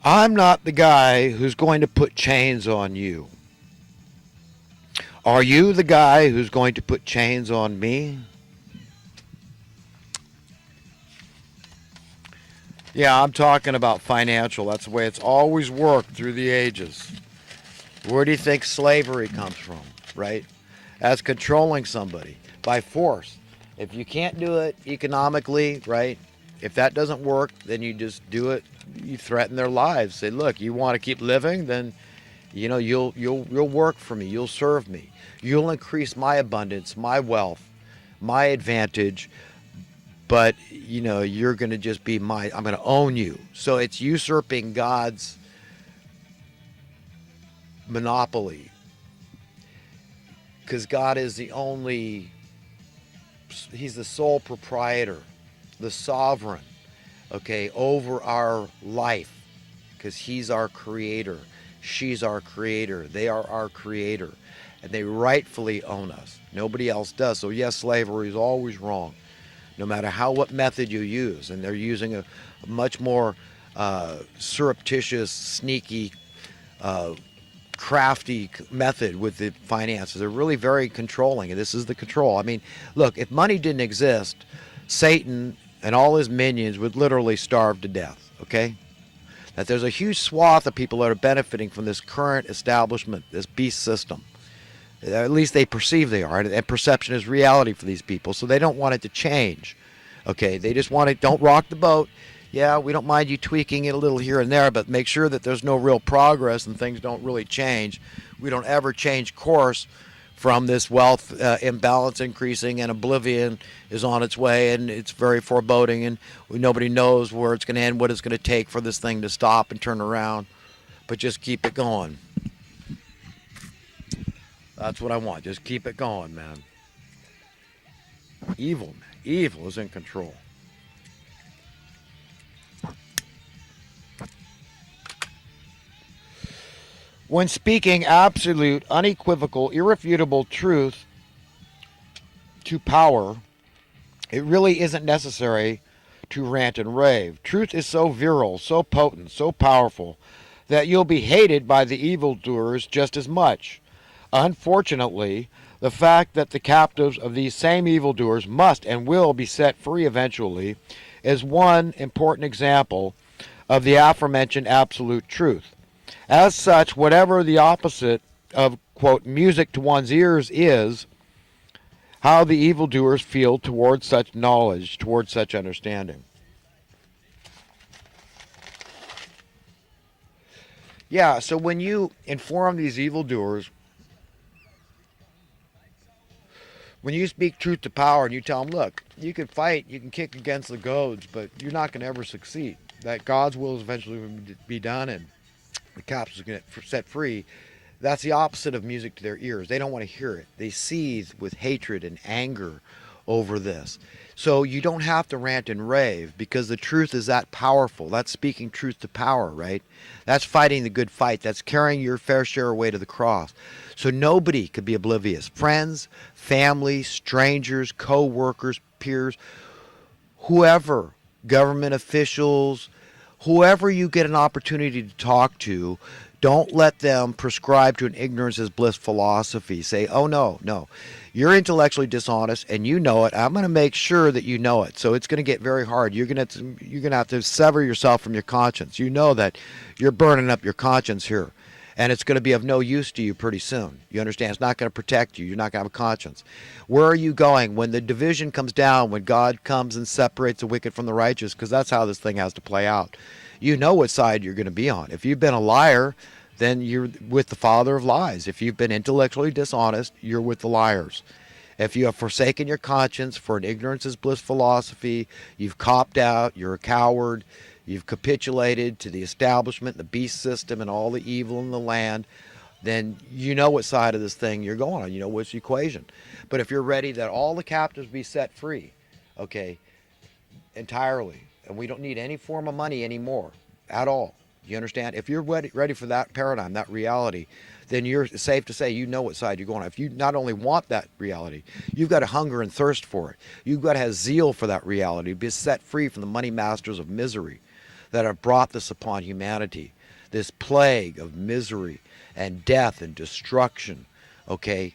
I'm not the guy who's going to put chains on you. Are you the guy who's going to put chains on me? Yeah, I'm talking about financial. That's the way it's always worked through the ages. Where do you think slavery comes from, right? As controlling somebody by force. If you can't do it economically, right? If that doesn't work, then you just do it. You threaten their lives. Say, look, you want to keep living, then you'll work for me. You'll serve me. You'll increase my abundance, my wealth, my advantage. But you're going to just be I'm going to own you. So it's usurping God's monopoly, because God is he's the sole proprietor, the sovereign, okay, over our life, because he's our creator, she's our creator, they are our creator, and they rightfully own us. Nobody else does. So yes, slavery is always wrong, no matter what method you use. And they're using a much more surreptitious, sneaky, crafty method with the finances. They're really very controlling, and this is the control. I mean, look, if money didn't exist, Satan and all his minions would literally starve to death, okay? That there's a huge swath of people that are benefiting from this current establishment, this beast system. At least they perceive they are, and perception is reality for these people, so they don't want it to change, okay? They just want it, don't rock the boat. Yeah, we don't mind you tweaking it a little here and there, but make sure that there's no real progress and things don't really change. We don't ever change course from this wealth imbalance increasing, and oblivion is on its way, and it's very foreboding, and nobody knows where it's going to end, what it's going to take for this thing to stop and turn around. But just keep it going. That's what I want. Just keep it going, man. Evil, man. Evil is in control. When speaking absolute, unequivocal, irrefutable truth to power, it really isn't necessary to rant and rave. Truth is so virile, so potent, so powerful, that you'll be hated by the evildoers just as much. Unfortunately, the fact that the captives of these same evildoers must and will be set free eventually is one important example of the aforementioned absolute truth. As such, whatever the opposite of, quote, music to one's ears is, how the evildoers feel towards such knowledge, towards such understanding. Yeah, so when you inform these evildoers, when you speak truth to power and you tell them, look, you can fight, you can kick against the goads, but you're not going to ever succeed. That God's will is eventually going to be done, and the captives are going to get set free. That's the opposite of music to their ears. They don't want to hear it. They seethe with hatred and anger over this. So you don't have to rant and rave, because the truth is that powerful. That's speaking truth to power, right? That's fighting the good fight. That's carrying your fair share away to the cross. So nobody could be oblivious. Friends, family, strangers, co-workers, peers, whoever, government officials, whoever you get an opportunity to talk to, don't let them prescribe to an ignorance is bliss philosophy. Say, oh, no, you're intellectually dishonest and you know it. I'm going to make sure that you know it. So it's going to get very hard. You're going to have to sever yourself from your conscience. You know that you're burning up your conscience here, and it's going to be of no use to you pretty soon. You understand? It's not going to protect you. You're not going to have a conscience. Where are you going when the division comes down, when God comes and separates the wicked from the righteous? Because that's how this thing has to play out. You know what side you're going to be on. If you've been a liar, then you're with the father of lies. If you've been intellectually dishonest, you're with the liars. If you have forsaken your conscience for an ignorance is bliss philosophy, you've copped out, you're a coward, you've capitulated to the establishment, the beast system, and all the evil in the land, then you know what side of this thing you're going on. You know which equation. But if you're ready that all the captives be set free, okay, entirely, and we don't need any form of money anymore at all. You understand? If you're ready for that paradigm, that reality, then you're safe to say you know what side you're going on. If you not only want that reality, you've got to hunger and thirst for it. You've got to have zeal for that reality, be set free from the money masters of misery that have brought this upon humanity. this plague of misery and death and destruction. Okay?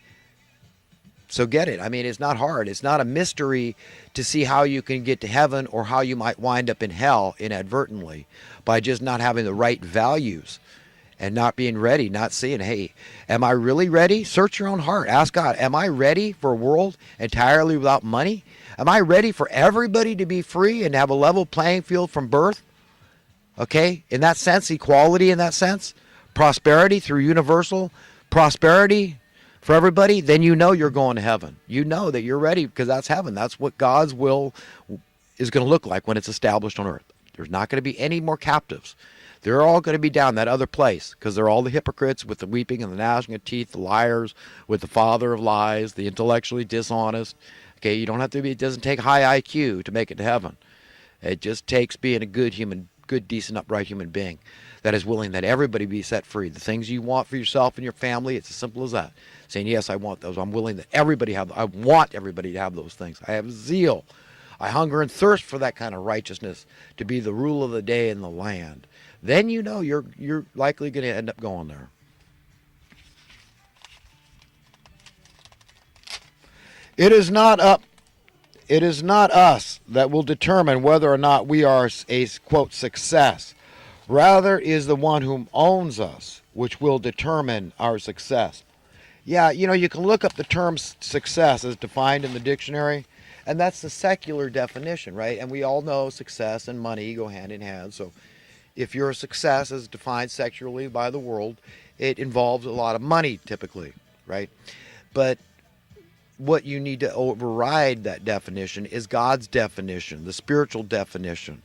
So get it. I mean, it's not hard. It's not a mystery to see how you can get to heaven or how you might wind up in hell inadvertently by just not having the right values and not being ready, not seeing, hey, am I really ready? Search your own heart. Ask God, am I ready for a world entirely without money? Am I ready for everybody to be free and have a level playing field from birth? Okay? In that sense, equality in that sense, prosperity through universal prosperity for everybody, then you know you're going to heaven. You know that you're ready because that's heaven. That's what God's will is going to look like when it's established on earth. There's not going to be any more captives. They're all going to be down that other place because they're all the hypocrites with the weeping and the gnashing of teeth, the liars with the father of lies, the intellectually dishonest. Okay, you don't have to be, it doesn't take high IQ to make it to heaven. It just takes being a good human, good, decent, upright human being that is willing that everybody be set free. The things you want for yourself and your family, it's as simple as that. Saying, yes, I want those. I'm willing that everybody have, I want everybody to have those things. I have zeal. I hunger and thirst for that kind of righteousness to be the rule of the day in the land. Then you know you're likely going to end up going there. It is not us that will determine whether or not we are a, quote, success. Rather is the one whom owns us, which will determine our success. Yeah, you know, you can look up the term success as defined in the dictionary, and that's the secular definition, right? And we all know success and money go hand in hand. So if you're a success as defined sexually by the world, it involves a lot of money typically, right? But what you need to override that definition is God's definition, the spiritual definition,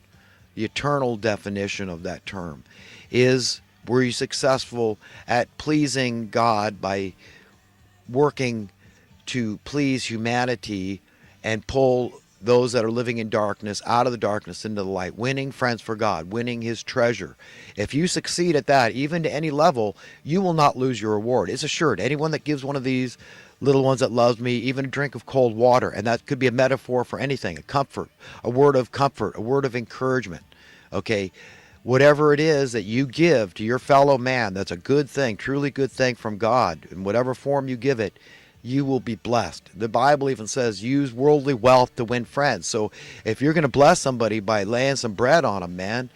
the eternal definition of that term. Were you successful at pleasing God by working to please humanity and pull those that are living in darkness out of the darkness into the light, winning friends for God, winning his treasure? If you succeed at that, even to any level, you will not lose your reward. It's assured. Anyone that gives one of these little ones that loves me even a drink of cold water, and that could be a metaphor for anything, a comfort, a word of comfort, a word of encouragement, okay? Whatever it is that you give to your fellow man, that's a good thing, truly good thing from God. In whatever form you give it, you will be blessed. The Bible even says use worldly wealth to win friends. So if you're going to bless somebody by laying some bread on them, man,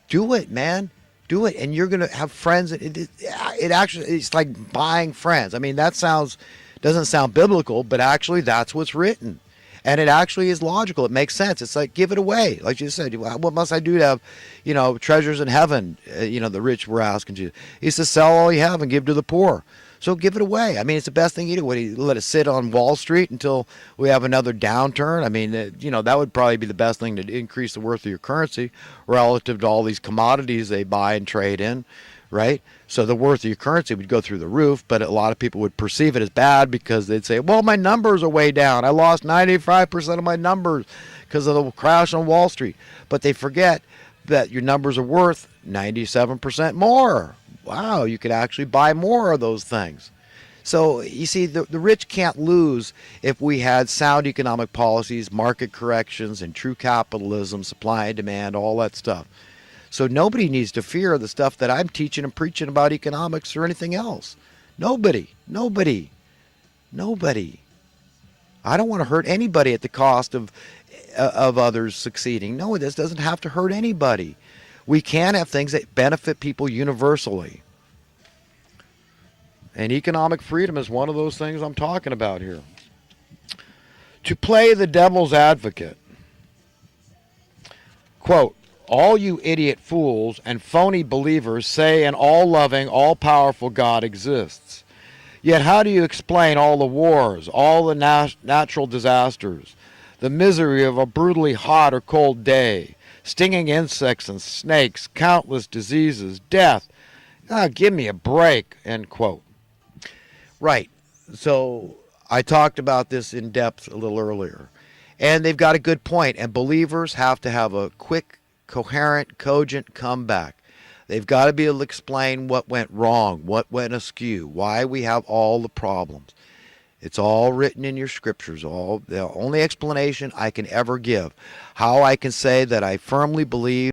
do it, man. Do it, and you're going to have friends. It's like buying friends. I mean, doesn't sound biblical, but actually that's what's written. And it actually is logical. It makes sense. It's like, give it away. Like you said, what must I do to have, treasures in heaven? The rich were asking Jesus. He says, sell all you have and give to the poor. So give it away. I mean, it's the best thing you do. What, do you let it sit on Wall Street until we have another downturn? I mean, that would probably be the best thing to increase the worth of your currency relative to all these commodities they buy and trade in, right? So the worth of your currency would go through the roof, but a lot of people would perceive it as bad because they'd say, well, my numbers are way down. I lost 95% of my numbers because of the crash on Wall Street. But they forget that your numbers are worth 97% more. Wow, you could actually buy more of those things. So you see, the rich can't lose if we had sound economic policies, market corrections, and true capitalism, supply and demand, all that stuff. So nobody needs to fear the stuff that I'm teaching and preaching about economics or anything else. Nobody. I don't want to hurt anybody at the cost of others succeeding. No, this doesn't have to hurt anybody. We can have things that benefit people universally. And economic freedom is one of those things I'm talking about here. To play the devil's advocate, quote, all you idiot fools and phony believers say an all-loving, all-powerful God exists. Yet how do you explain all the wars, all the natural disasters, the misery of a brutally hot or cold day, stinging insects and snakes, countless diseases, death? Give me a break, end quote. Right. So I talked about this in depth a little earlier. And they've got a good point. And believers have to have a quick, coherent, cogent comeback. They've got to be able to explain what went wrong, what went askew, why we have all the problems. It's all written in your scriptures, the only explanation I can ever give. How I can say that I firmly believe